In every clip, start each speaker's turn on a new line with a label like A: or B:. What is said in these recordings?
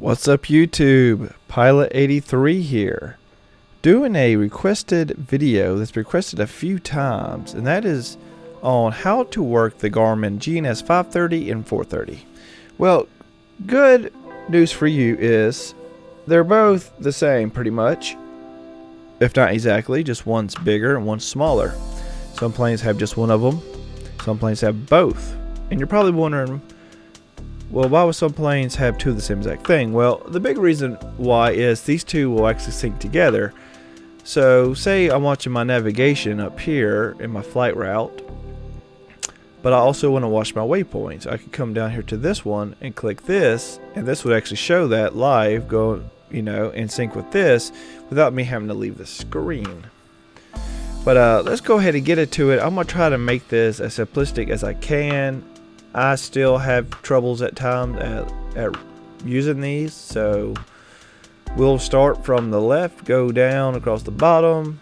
A: What's up YouTube? Pilot 83 here, doing a requested video that's requested a few times, and that is on how to work the Garmin GNS 530 and 430. Well, good news for you is they're both the same pretty much, if not exactly, just one's bigger and one's smaller. Some planes have just one of them, some planes have both, and you're probably wondering, well, why would some planes have two of the same exact thing? Well, the big reason why is these two will actually sync together. So say I'm watching my navigation up here in my flight route, but I also want to watch my waypoints. I could come down here to this one and click this, and this would actually show that live, go, in sync with this without me having to leave the screen. But let's go ahead and get into it. I'm going to try to make this as simplistic as I can. I still have troubles at times at using these, so we'll start from the left, go down across the bottom,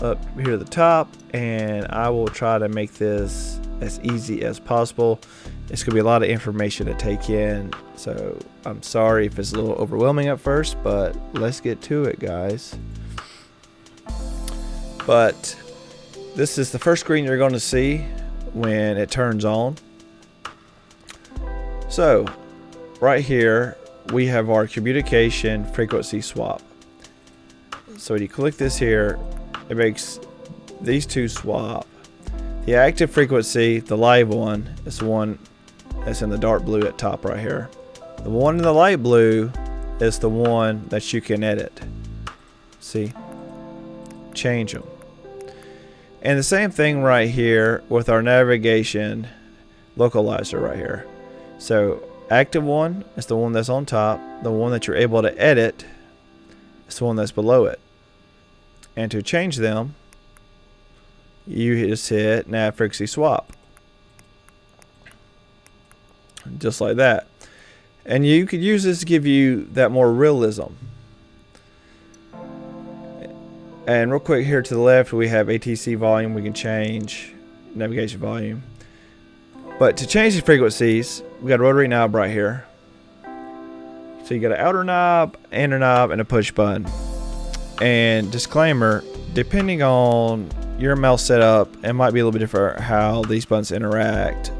A: up here to the top, and I will try to make this as easy as possible. It's gonna be a lot of information to take in, so I'm sorry if it's a little overwhelming at first, but let's get to it, guys. But this is the first screen you're going to see when it turns on. So right here we have our communication frequency swap. So when you click this here, it makes these two swap. The active frequency, the live one, is the one that's in the dark blue at top right here. The one in the light blue is the one that you can edit. See? Change them. And the same thing right here with our navigation localizer right here. So active one is the one that's on top. The one that you're able to edit is the one that's below it. And to change them, you just hit nav frequency swap. Just like that. And you could use this to give you that more realism. And real quick here to the left we have ATC volume. We can change navigation volume. But to change the frequencies, we got a rotary knob right here. So you got an outer knob, inner knob, and a push button. And disclaimer, depending on your mouse setup, it might be a little bit different how these buttons interact.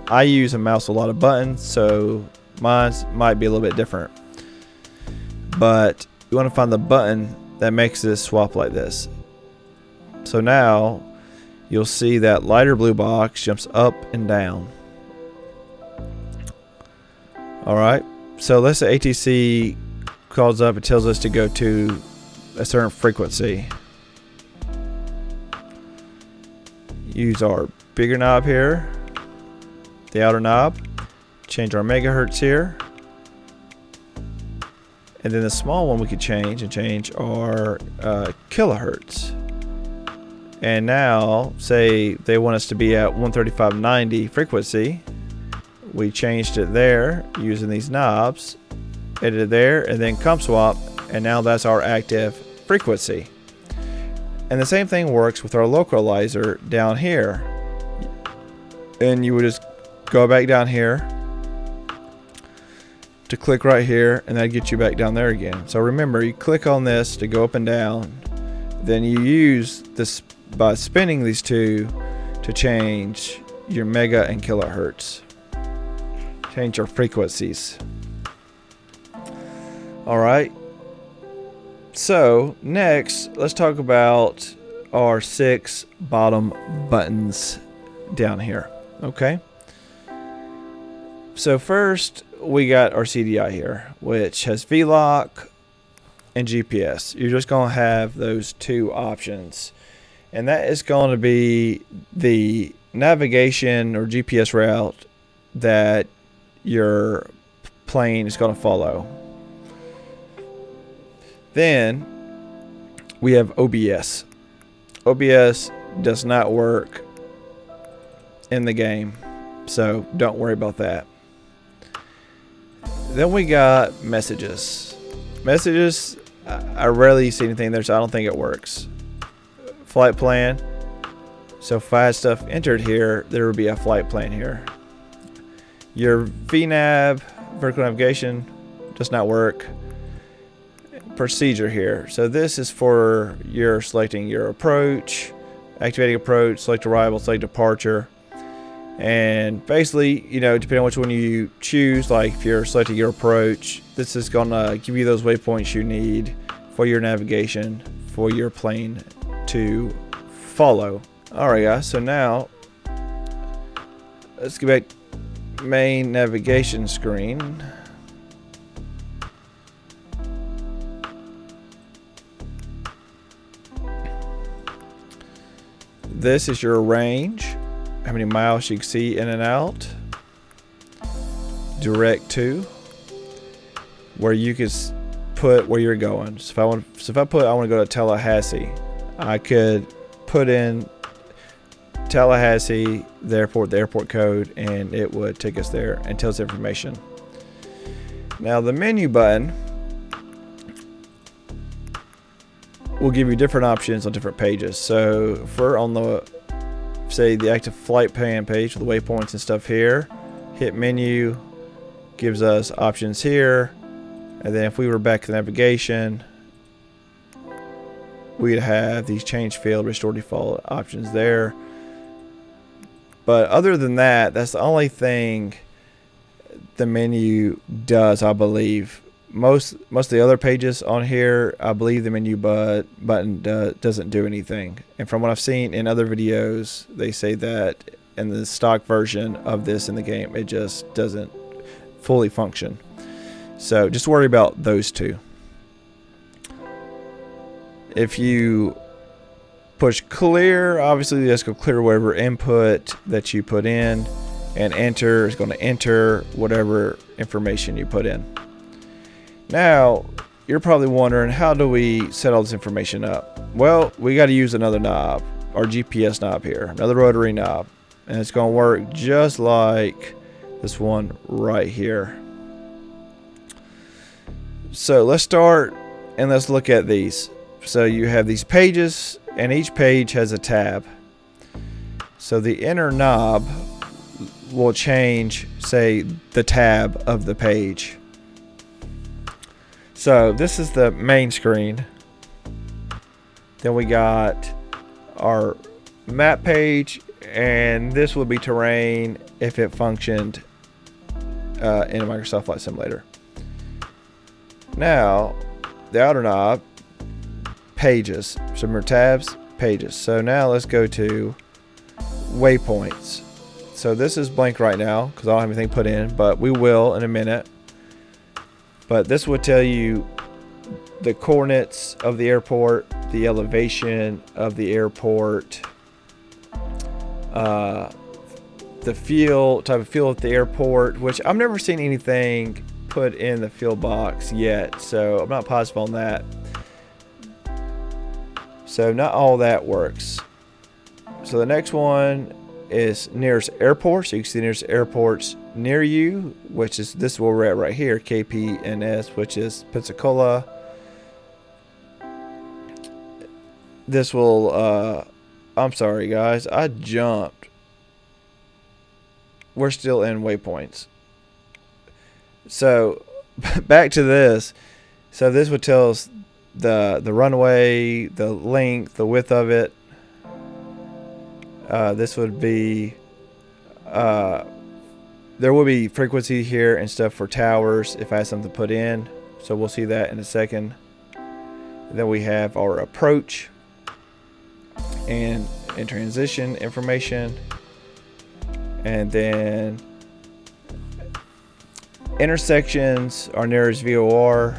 A: I use a mouse with a lot of buttons, so mine might be a little bit different. But you want to find the button that makes this swap like this. So now you'll see that lighter blue box jumps up and down. Alright, so let's say ATC calls up, it tells us to go to a certain frequency. Use our bigger knob here, the outer knob, change our megahertz here, and then the small one we could change our kilohertz. And now, say they want us to be at 135.90 frequency. We changed it there using these knobs, edited there, and then come swap, and now that's our active frequency. And the same thing works with our localizer down here. And you would just go back down here to click right here, and that gets you back down there again. So remember, you click on this to go up and down, then you use this by spinning these two to change your mega and kilohertz. Change your frequencies. Alright. So next, let's talk about our 6 bottom buttons down here. Okay. So first, we got our CDI here, which has VLOC and GPS. You're just going to have those two options. And that is going to be the navigation or GPS route that your plane is going to follow. Then we have OBS. OBS does not work in the game, so don't worry about that. Then we got messages. Messages, I rarely see anything there, so I don't think it works. Flight plan. So if I had stuff entered here, there would be a flight plan here. Your VNAV, vertical navigation, does not work. Procedure here. So this is for your selecting your approach, activating approach, select arrival, select departure. And basically, you know, depending on which one you choose, like if you're selecting your approach, this is gonna give you those waypoints you need for your navigation for your plane to follow. Alright guys, so now let's go back main navigation screen. This is your range, how many miles you can see in and out. Direct to, where you can put where you're going. So if I want to go to Tallahassee, I could put in Tallahassee, the airport code, and it would take us there and tell us information. Now the menu button will give you different options on different pages. So for on the, say, the active flight plan page with the waypoints and stuff here, hit menu, gives us options here, and then if we were back to navigation, we'd have these change field, restore default options there. But other than that, that's the only thing the menu does, I believe. Most of the other pages on here, I believe the menu button doesn't do anything. And from what I've seen in other videos, they say that in the stock version of this in the game, it just doesn't fully function. So just worry about those two. If you push clear, obviously that's going to clear whatever input that you put in, and enter is going to enter whatever information you put in. Now, you're probably wondering, how do we set all this information up? Well, we got to use another knob, our GPS knob here, another rotary knob, and it's going to work just like this one right here. So let's start and let's look at these. So you have these pages, and each page has a tab. So the inner knob will change, say, the tab of the page. So this is the main screen. Then we got our map page, and this would be terrain if it functioned in a Microsoft Flight Simulator. Now, the outer knob, pages. So remember, tabs, pages. So now let's go to waypoints. So this is blank right now because I don't have anything put in, but we will in a minute. But this would tell you the coordinates of the airport, the elevation of the airport, the type of fuel at the airport, which I've never seen anything put in the fuel box yet, so I'm not positive on that. So not all that works. So the next one is nearest airport. So you can see the nearest airports near you, which is this is where we're at right here, KPNS, which is Pensacola. This will I'm sorry guys, I jumped. We're still in waypoints. So back to this. So this would tell us the runway, the length, the width of it. This would be there will be frequency here and stuff for towers if I have something to put in, so we'll see that in a second. Then we have our approach and in transition information, and then intersections, our nearest VOR,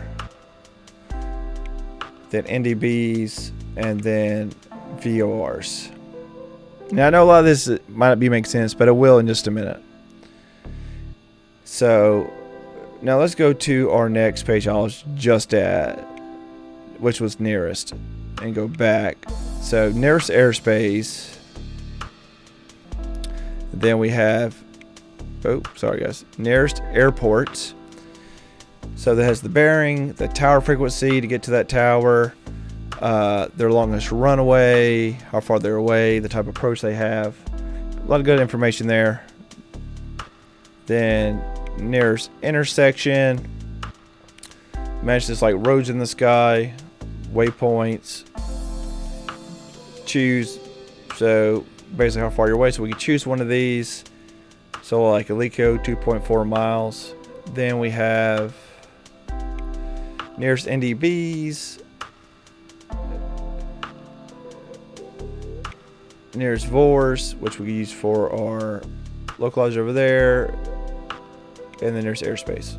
A: then NDBs, and then VORs. Now I know a lot of this might not be making sense, but it will in just a minute. So now let's go to our next page I was just at, which was nearest, and go back. So nearest airspace. Then we have, oh sorry guys, nearest airports. So that has the bearing, the tower frequency to get to that tower, their longest runway, how far they're away, the type of approach they have. A lot of good information there. Then nearest intersection, Manage this like roads in the sky, waypoints. Choose, so basically how far you're away. So we can choose one of these. So like Alico, 2.4 miles. Then we have nearest NDBs, nearest VORs, which we use for our localizer over there, and then there's airspace.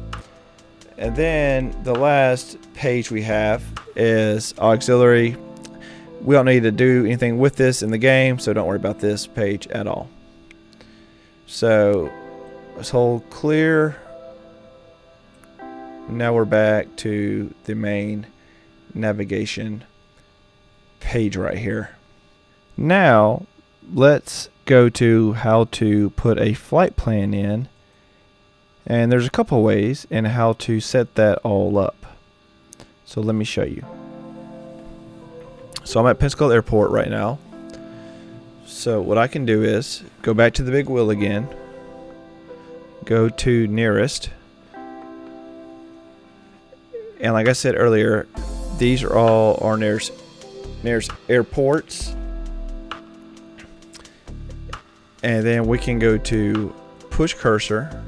A: And then the last page we have is auxiliary. We don't need to do anything with this in the game, so don't worry about this page at all. So let's hold clear. Now we're back to the main navigation page right here. Now let's go to how to put a flight plan in, and there's a couple ways in how to set that all up. So let me show you. So I'm at Pensacola Airport right now. So what I can do is go back to the big wheel again, go to nearest, and like I said earlier, these are all our nearest airports. And then we can go to push cursor,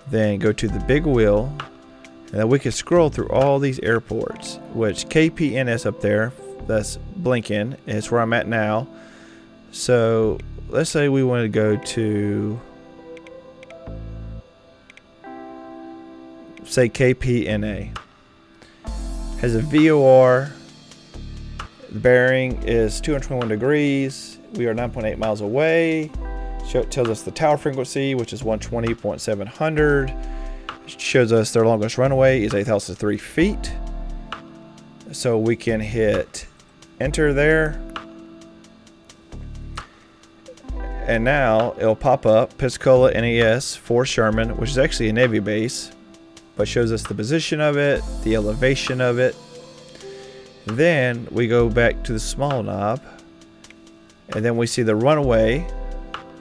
A: then go to the big wheel, and then we can scroll through all these airports, which KPNS up there, that's blinking, is where I'm at now. So let's say we want to go to, say, KPNA. Has a VOR. The bearing is 221 degrees. We are 9.8 miles away. Tells us the tower frequency, which is 120.700. Shows us their longest runway is 8,003 feet. So we can hit enter there. And now it'll pop up Pensacola NAS for Sherman, which is actually a Navy base, but shows us the position of it, the elevation of it. Then we go back to the small knob, and then we see the runway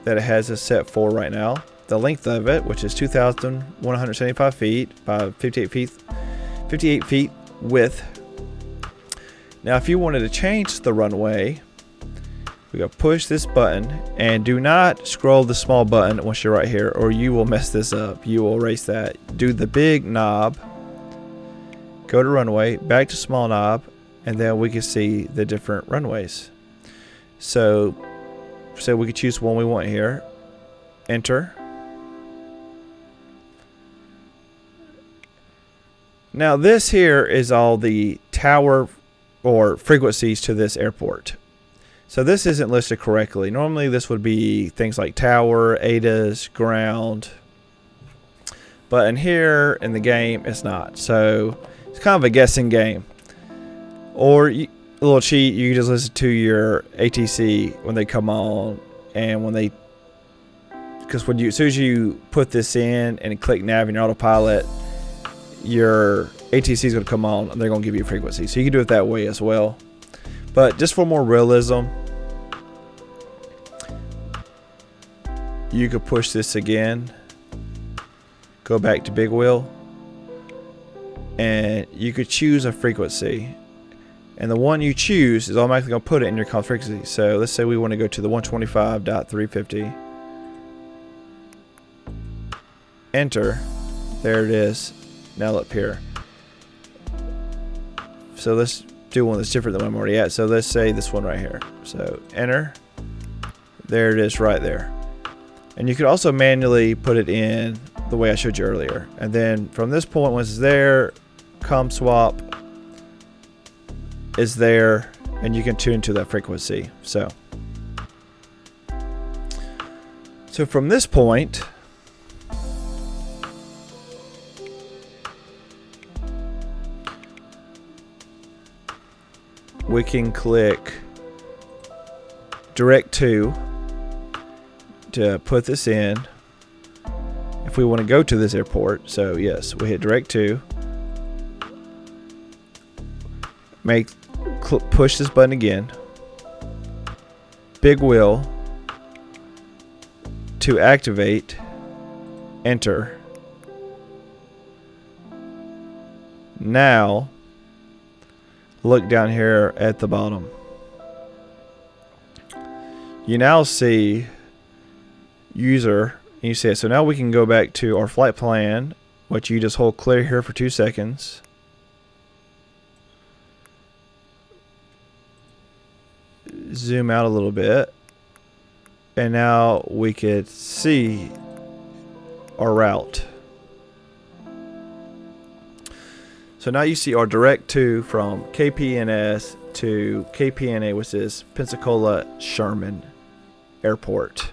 A: that it has us set for right now, the length of it, which is 2,175 feet by 58 feet width. Now if you wanted to change the runway, we go push this button, and do not scroll the small button once you're right here, or you will mess this up. You will erase that. Do the big knob, go to runway, back to small knob, and then we can see the different runways. So we could choose one we want here. Enter. Now this here is all the tower or frequencies to this airport. So this isn't listed correctly. Normally this would be things like tower, ADAS, ground. But in here in the game it's not. So it's kind of a guessing game. Or a little cheat, you just listen to your ATC when they come on, and when they, because as soon as you put this in and click nav in your autopilot, your ATC is going to come on and they're going to give you a frequency. So you can do it that way as well. But just for more realism, you could push this again, go back to big wheel, and you could choose a frequency. And the one you choose is automatically going to put it in your call frequency. So let's say we want to go to the 125.350. Enter. There it is. Now up here. So let's do one that's different than what I'm already at. So let's say this one right here. So enter. There it is right there. And you could also manually put it in the way I showed you earlier. And then from this point, once it's there, com swap is there, and you can tune to that frequency. So from this point, we can click direct to put this in if we want to go to this airport. So yes, we hit direct to, push this button again, big wheel to activate, enter. Now look down here at the bottom. You now see user, and you see it. So now we can go back to our flight plan, which you just hold clear here for 2 seconds. Zoom out a little bit, and now we could see our route. So now you see our direct to from KPNS to KPNA, which is Pensacola Sherman Airport.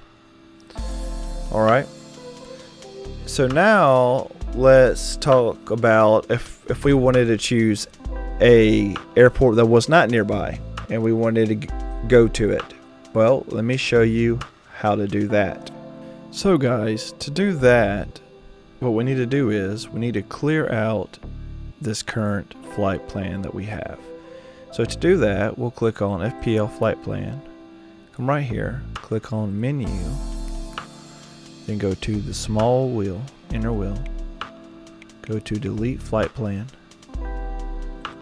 A: Alright, so now let's talk about if we wanted to choose a airport that was not nearby and we wanted to go to it. Well, let me show you how to do that. So guys, to do that, what we need to do is we need to clear out this current flight plan that we have. So to do that, we'll click on FPL flight plan, come right here, click on menu, then go to the small wheel, inner wheel, go to delete flight plan,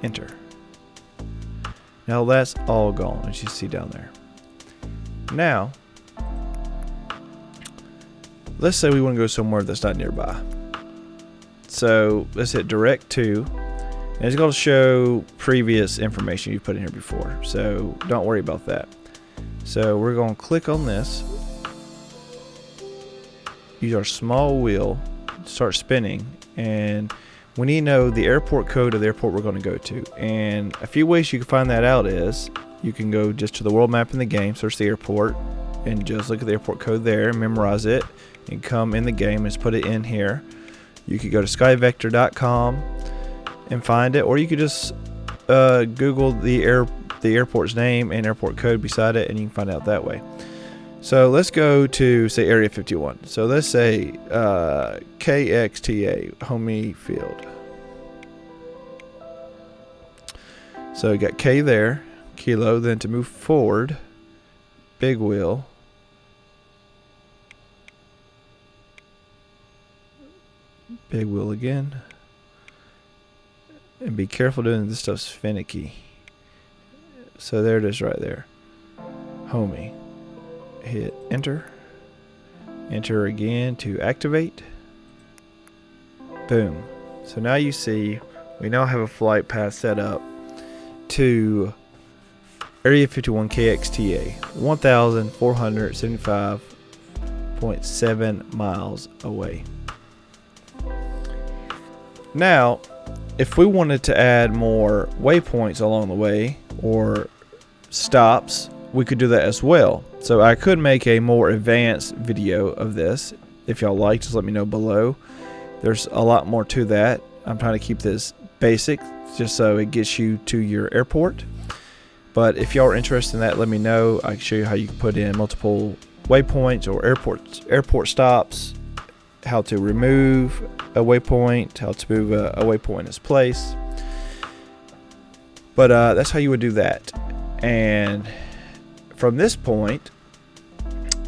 A: enter. Now that's all gone, as you see down there. Now, let's say we want to go somewhere that's not nearby. So let's hit direct to, and it's going to show previous information you put in here before. So don't worry about that. So we're going to click on this, use our small wheel, start spinning, and we need to know the airport code of the airport we're going to go to. And a few ways you can find that out is you can go just to the world map in the game, search the airport, and just look at the airport code there, memorize it, and come in the game and just put it in here. You could go to skyvector.com and find it, or you could just Google the airport's name and airport code beside it, and you can find out that way. So let's go to, say, Area 51. So let's say KXTA, Homey Field. So you got K there, kilo. Then to move forward, big wheel. Big wheel again. And be careful doing this stuff's finicky. So there it is right there. Homey. Hit enter. Enter again to activate. Boom. So now you see we now have a flight path set up to Area 51 KXTA, 1,475.7 miles away. Now, if we wanted to add more waypoints along the way or stops, we could do that as well. So I could make a more advanced video of this. If y'all like, just let me know below. There's a lot more to that. I'm trying to keep this basic just so it gets you to your airport. But if y'all are interested in that, let me know. I can show you how you can put in multiple waypoints or airport stops, how to remove a waypoint, how to move a waypoint in its place. But that's how you would do that. And from this point,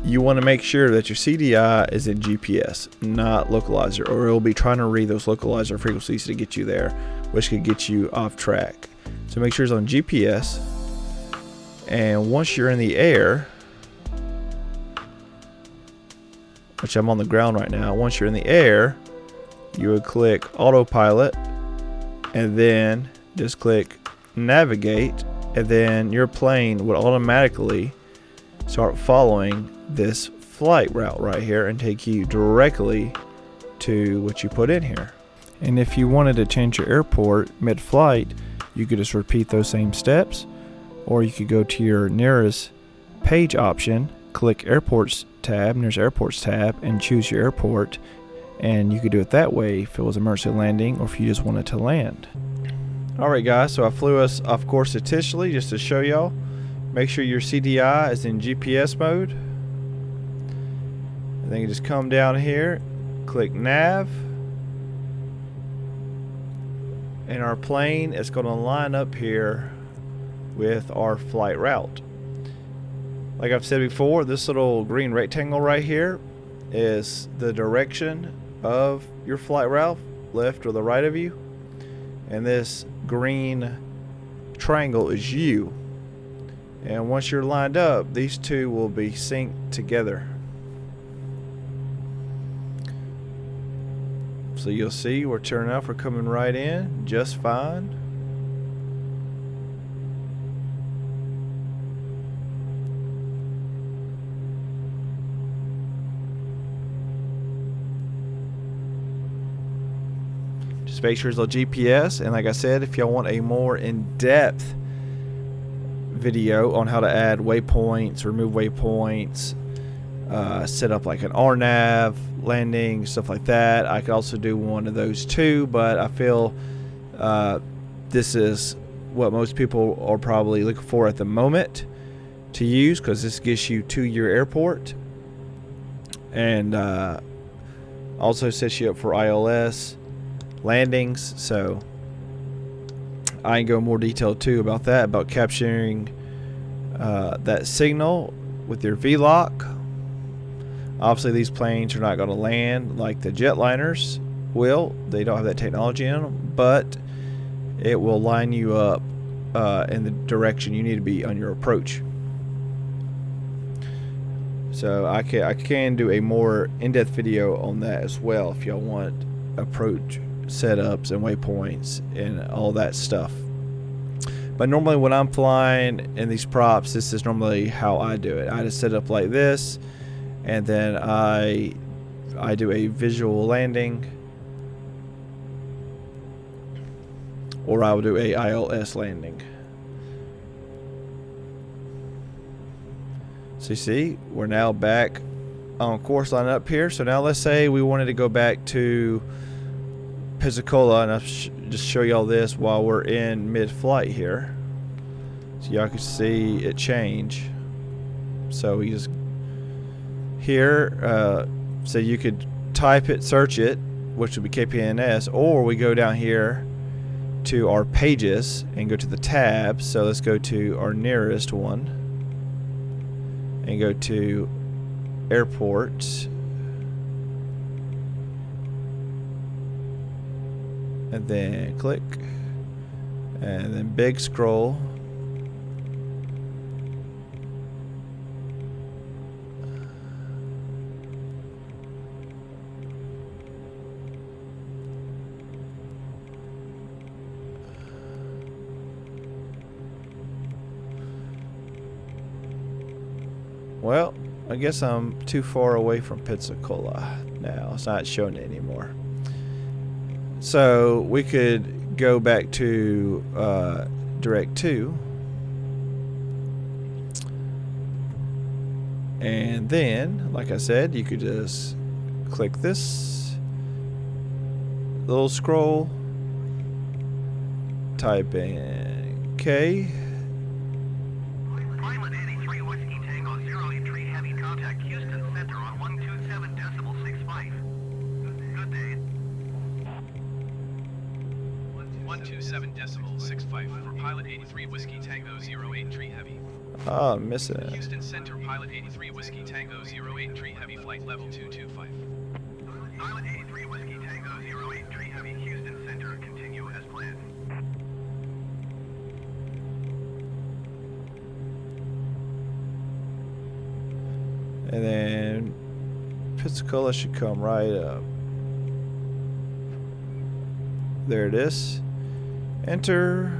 A: you want to make sure that your CDI is in GPS, not localizer, or it will be trying to read those localizer frequencies to get you there, which could get you off track. So make sure it's on GPS. And once you're in the air, which I'm on the ground right now, once you're in the air, you would click Autopilot and then just click Navigate, and then your plane would automatically start following this flight route right here and take you directly to what you put in here. And if you wanted to change your airport mid-flight, you could just repeat those same steps, or you could go to your nearest page option, click Airports tab, nearest Airports tab, and choose your airport. And you could do it that way if it was emergency landing or if you just wanted to land. Alright guys, so I flew us off course intentionally just to show y'all. Make sure your CDI is in GPS mode. And then you just come down here, click Nav, and our plane is going to line up here with our flight route. Like I've said before, this little green rectangle right here is the direction of your flight route, left or the right of you. and this green triangle is you. And once you're lined up, these two will be synced together. So you'll see we're turning off, we're coming right in just fine. Just make sure there's a GPS, and like I said, if y'all want a more in-depth video on how to add waypoints, remove waypoints, set up like an RNAV landing, stuff like that, I could also do one of those too, but I feel this is what most people are probably looking for at the moment to use, because this gets you to your airport and also sets you up for ILS landings. So I can go more detail too about that, about capturing that signal with your VLOC. Obviously these planes are not going to land like the jetliners will. They don't have that technology in them, but it will line you up in the direction you need to be on your approach. So I can do a more in-depth video on that as well if y'all want approach setups and waypoints and all that stuff. But normally when I'm flying in these props, this is normally how I do it. I just set up like this, and then I do a visual landing, or I will do a ILS landing. So you see, we're now back on course line up here. So now let's say we wanted to go back to Pensacola, and I'll just show y'all this while we're in mid-flight here, so y'all can see it change. So we just here, so you could type it, search it, which would be KPNS, or we go down here to our pages and go to the tabs. So let's go to our nearest one and go to airport, and then click, and then big scroll, well, I guess I'm too far away from Pensacola now. It's not showing it anymore. So we could go back to Direct 2, and then, like I said, you could just click this little scroll, type in K.
B: Pilot 83 Whiskey Tango 083 heavy contact Houston Center on 127.65. Good day.
C: 127.65 for Pilot 83 Whiskey Tango 083 heavy.
A: Oh, I'm missing it.
C: Houston Center, Pilot 83 Whiskey Tango 083 heavy, flight level 225.
B: Pilot 83 Whiskey Tango 083 heavy, Houston Center, continue as planned.
A: And then Pensacola should come right up. There it is. Enter.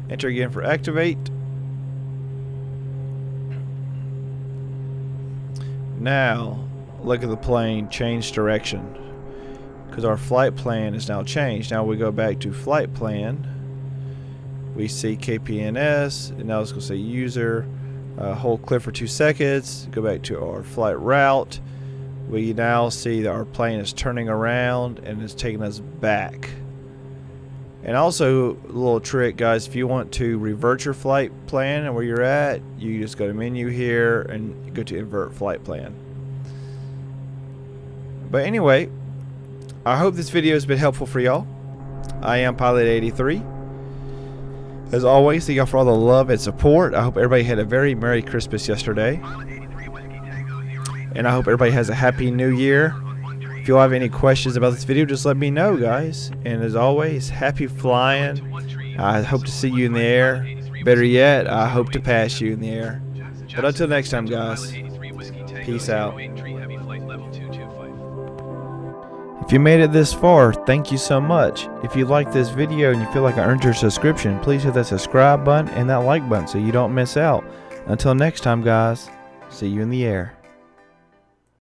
A: Enter again for activate. Now, look at the plane change direction, because our flight plan is now changed. Now we go back to flight plan. We see KPNS, and now it's going to say user. Hold click for 2 seconds. Go back to our flight route. We now see that our plane is turning around and is taking us back. And also, a little trick, guys, if you want to revert your flight plan and where you're at, you just go to menu here and go to invert flight plan. But anyway, I hope this video has been helpful for y'all. I am Pilot 83. As always, thank y'all for all the love and support. I hope everybody had a very Merry Christmas yesterday. And I hope everybody has a Happy New Year. If you have any questions about this video, just let me know, guys. And as always, happy flying. I hope to see you in the air. Better yet, I hope to pass you in the air. But until next time, guys, peace out. If you made it this far, thank you so much. If you like this video and you feel like I earned your subscription, please hit that subscribe button and that like button so you don't miss out. Until next time, guys, see you in the air.